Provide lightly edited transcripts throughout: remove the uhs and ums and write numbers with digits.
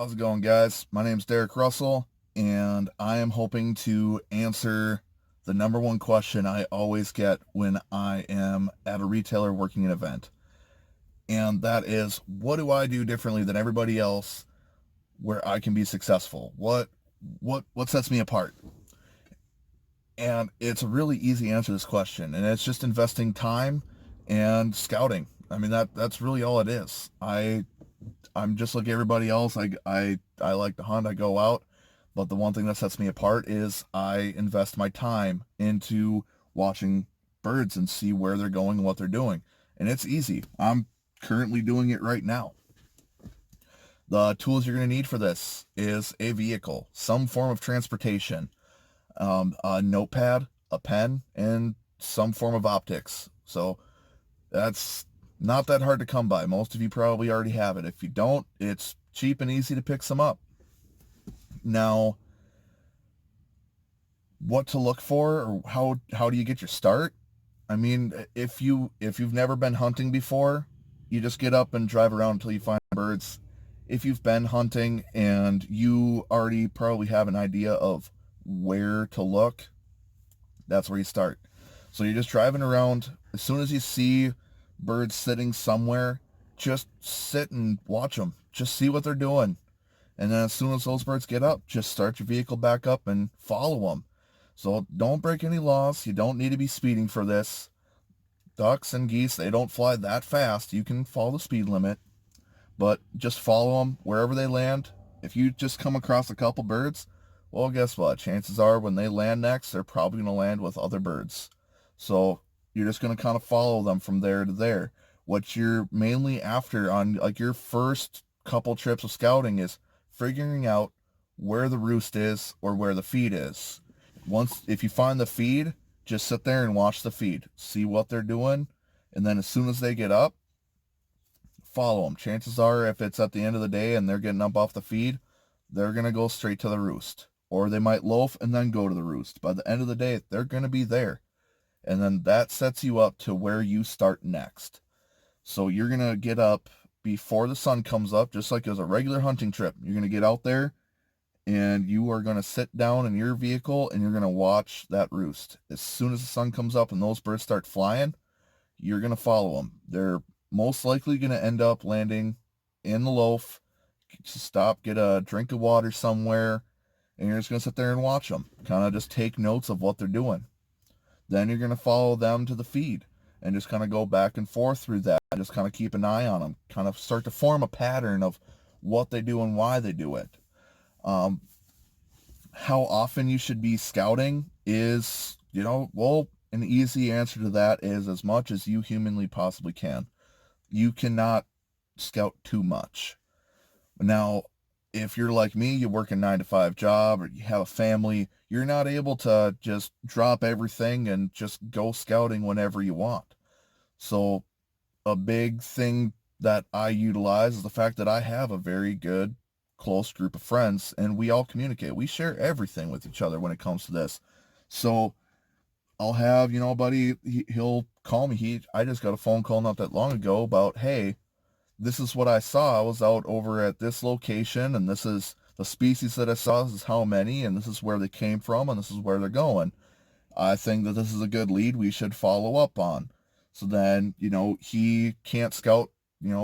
How's it going, guys? My name's Derek Russell, and I am hoping to answer the number one question I always get when I am at a retailer working an event. And that is, what do I do differently than everybody else where I can be successful? What sets me apart? And it's a really easy answer to this question, and it's just investing time and scouting. I mean that's really all it is. I'm just like everybody else. I like to hunt. I go out, but the one thing that sets me apart is I invest my time into watching birds and see where they're going and what they're doing. And it's easy. I'm currently doing it right now. The tools you're going to need for this is a vehicle, some form of transportation, a notepad, a pen, and some form of optics. So that's not that hard to come by. Most of you probably already have it. If you don't, it's cheap and easy to pick some up. Now, what to look for, or how do you get your start? I mean, if you've never been hunting before, you just get up and drive around until you find birds. If you've been hunting and you already probably have an idea of where to look, that's where you start. So you're just driving around. As soon as you see birds sitting somewhere, just sit and watch them. Just see what they're doing. And then as soon as those birds get up, just start your vehicle back up and follow them. So don't break any laws. You don't need to be speeding for this. Ducks and geese, they don't fly that fast. You can follow the speed limit, but just follow them wherever they land. If you just come across a couple birds, well, guess what? Chances are when they land next, they're probably going to land with other birds. So you're just going to kind of follow them from there to there. What you're mainly after on like your first couple trips of scouting is figuring out where the roost is or where the feed is. If you find the feed, just sit there and watch the feed. See what they're doing. And then as soon as they get up, follow them. Chances are if it's at the end of the day and they're getting up off the feed, they're going to go straight to the roost. Or they might loaf and then go to the roost. By the end of the day, they're going to be there. And then that sets you up to where you start next. So you're going to get up before the sun comes up, just like as a regular hunting trip. You're going to get out there and you are going to sit down in your vehicle and you're going to watch that roost. As soon as the sun comes up and those birds start flying, you're going to follow them. They're most likely going to end up landing in the loaf. Just stop, get a drink of water somewhere, and you're just going to sit there and watch them. Kind of just take notes of what they're doing. Then you're going to follow them to the feed and just kind of go back and forth through that. Just kind of keep an eye on them. Kind of start to form a pattern of what they do and why they do it. How often you should be scouting is, well, an easy answer to that is as much as you humanly possibly can. You cannot scout too much. Now, if you're like me, you work a 9-to-5 job or you have a family, you're not able to just drop everything and just go scouting whenever you want. So a big thing that I utilize is the fact that I have a very good, close group of friends, and we all communicate. We share everything with each other when it comes to this. So I'll have, a buddy, he'll call me. I just got a phone call not that long ago about, hey, this is what I saw. I was out over at this location, and this is the species that I saw. This is how many, and this is where they came from, and this is where they're going. I think that this is a good lead we should follow up on. So then, he can't scout,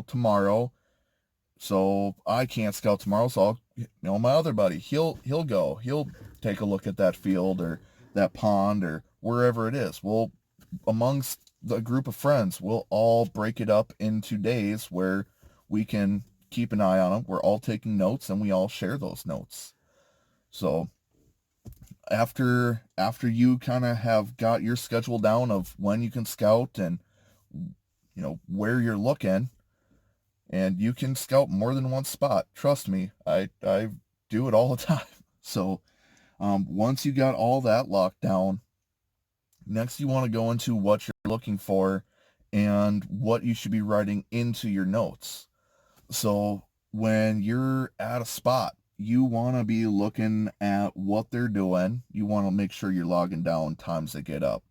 tomorrow. So I can't scout tomorrow. So my other buddy, he'll go. He'll take a look at that field or that pond or wherever it is. Well, amongst the group of friends, we'll all break it up into days where we can keep an eye on them. We're all taking notes and we all share those notes. So after you kind of have got your schedule down of when you can scout and where you're looking, and you can scout more than one spot. Trust me, I do it all the time. So once you got all that locked down, next you want to go into what you're looking for and what you should be writing into your notes. So when you're at a spot, you want to be looking at what they're doing. You want to make sure you're logging down times they get up,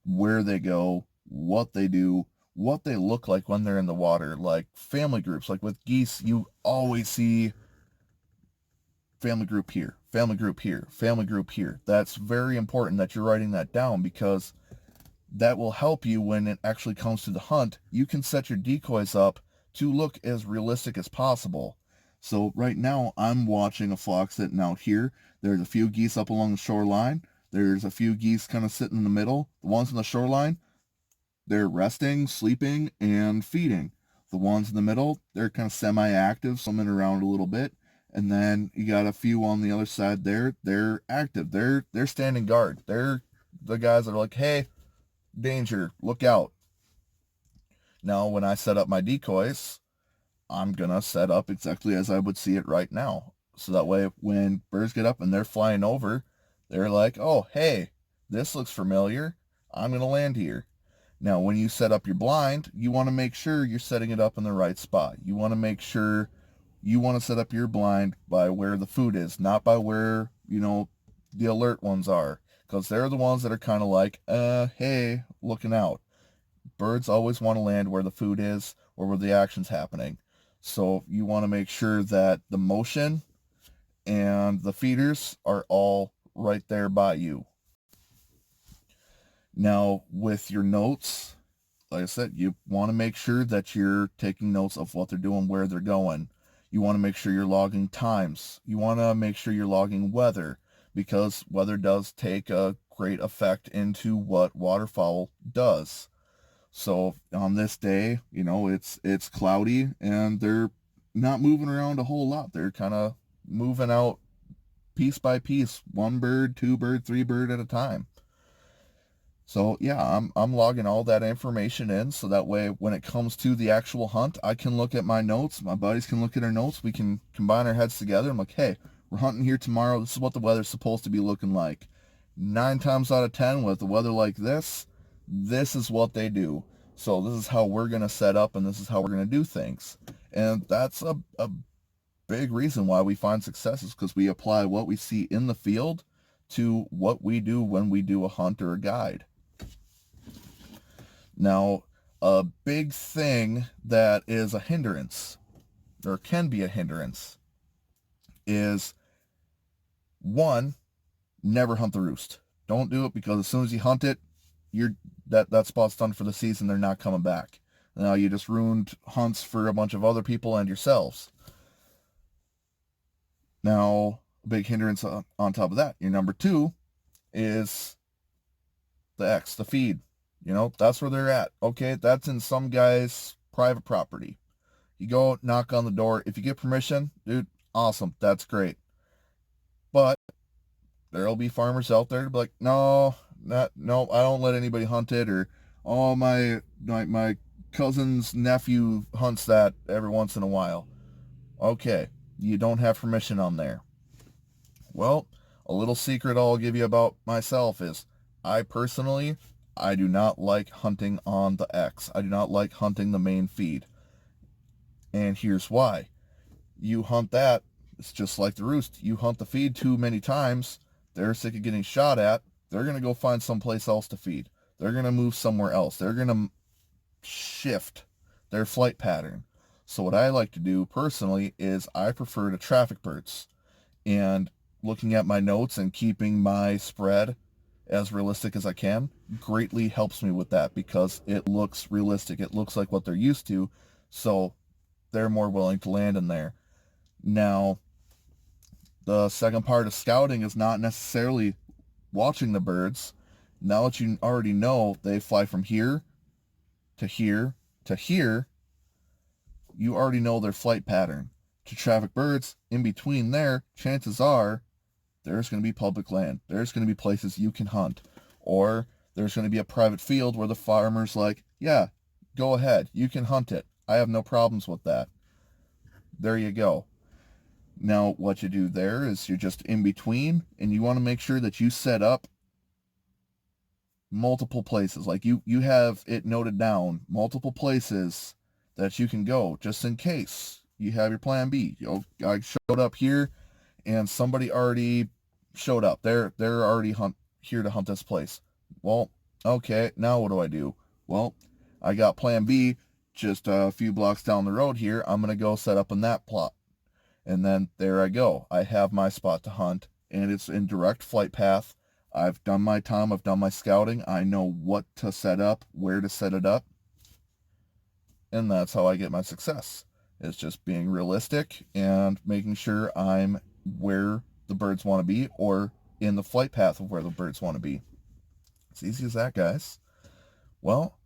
where they go, what they do, what they look like when they're in the water. Like family groups, like with geese, you always see family group here, family group here, family group here. That's very important that you're writing that down, because that will help you when it actually comes to the hunt. You can set your decoys up to look as realistic as possible. So right now I'm watching a flock sitting out here. There's a few geese up along the shoreline. There's a few geese kind of sitting in the middle. The ones on the shoreline, they're resting, sleeping, and feeding. The ones in the middle, they're kind of semi-active, swimming around a little bit. And then you got a few on the other side there. They're active. They're standing guard. They're the guys that are like, hey, danger, look out. Now, when I set up my decoys, I'm going to set up exactly as I would see it right now. So that way, when birds get up and they're flying over, they're like, oh, hey, this looks familiar. I'm going to land here. Now, when you set up your blind, you want to make sure you're setting it up in the right spot. You want to make sure you want to set up your blind by where the food is, not by where, the alert ones are. Because they're the ones that are kind of like, hey, looking out. Birds always want to land where the food is or where the action's happening. So you want to make sure that the motion and the feeders are all right there by you. Now, with your notes, like I said, you want to make sure that you're taking notes of what they're doing, where they're going. You want to make sure you're logging times. You want to make sure you're logging weather, because weather does take a great effect into what waterfowl does. So on this day, it's cloudy and they're not moving around a whole lot. They're kind of moving out piece by piece, one bird, two bird, three bird at a time. So yeah, I'm logging all that information in, so that way when it comes to the actual hunt, I can look at my notes, my buddies can look at our notes, we can combine our heads together. I'm like, hey, we're hunting here tomorrow. This is what the weather's supposed to be looking like. 9 times out of 10 with the weather like this is what they do. So this is how we're going to set up, and this is how we're going to do things. And that's a big reason why we find success, is because we apply what we see in the field to what we do when we do a hunt or a guide. Now, a big thing that is a hindrance, or can be a hindrance, is one, never hunt the roost. Don't do it, because as soon as you hunt it, that spot's done for the season. They're not coming back. Now you just ruined hunts for a bunch of other people and yourselves. Now, a big hindrance on top of that, your number 2 is the X, the feed. That's where they're at. Okay, that's in some guy's private property. You go knock on the door. If you get permission, dude, awesome. That's great. But there'll be farmers out there to be like, no, I don't let anybody hunt it, or, oh, my cousin's nephew hunts that every once in a while. Okay, you don't have permission on there. Well, a little secret I'll give you about myself is, I do not like hunting on the X. I do not like hunting the main feed. And here's why. You hunt that, it's just like the roost. You hunt the feed too many times, they're sick of getting shot at, they're going to go find someplace else to feed. They're going to move somewhere else. They're going to shift their flight pattern. So what I like to do personally is I prefer to traffic birds. And looking at my notes and keeping my spread as realistic as I can greatly helps me with that, because it looks realistic. It looks like what they're used to, so they're more willing to land in there. Now, the second part of scouting is not necessarily watching the birds. Now that you already know they fly from here to here to here, you already know their flight pattern. To traffic birds, in between there, chances are there's going to be public land. There's going to be places you can hunt. Or there's going to be a private field where the farmer's like, yeah, go ahead. You can hunt it. I have no problems with that. There you go. Now, what you do there is you're just in between, and you want to make sure that you set up multiple places. Like you have it noted down, multiple places that you can go, just in case you have your plan B. I showed up here, and somebody already showed up. They're already here to hunt this place. Well, okay, now what do? Well, I got plan B just a few blocks down the road here. I'm going to go set up in that plot. And then there I go. I have my spot to hunt, and it's in direct flight path. I've done my time. I've done my scouting. I know what to set up, where to set it up. And that's how I get my success. It's just being realistic and making sure I'm where the birds want to be, or in the flight path of where the birds want to be. It's easy as that, guys. Well,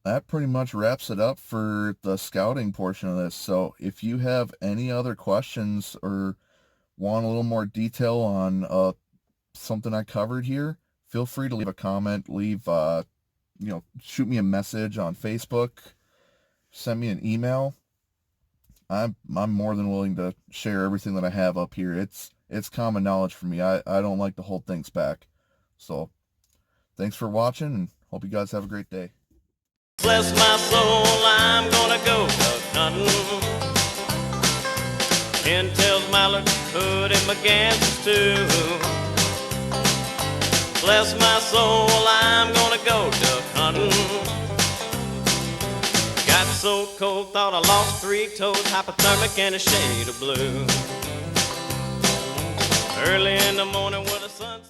that pretty much wraps it up for the scouting portion of this. So if you have any other questions or want a little more detail on something I covered here, feel free to leave a comment, shoot me a message on Facebook, send me an email. I'm more than willing to share everything that I have up here. It's common knowledge for me. I don't like to hold things back. So thanks for watching, and hope you guys have a great day. Bless my soul, I'm gonna go duck hunting. Pintails, mallard, hood, and McGanses too. Bless my soul, I'm gonna go duck hunting. Got so cold, thought I lost 3 toes, hypothermic and a shade of blue. Early in the morning with the sun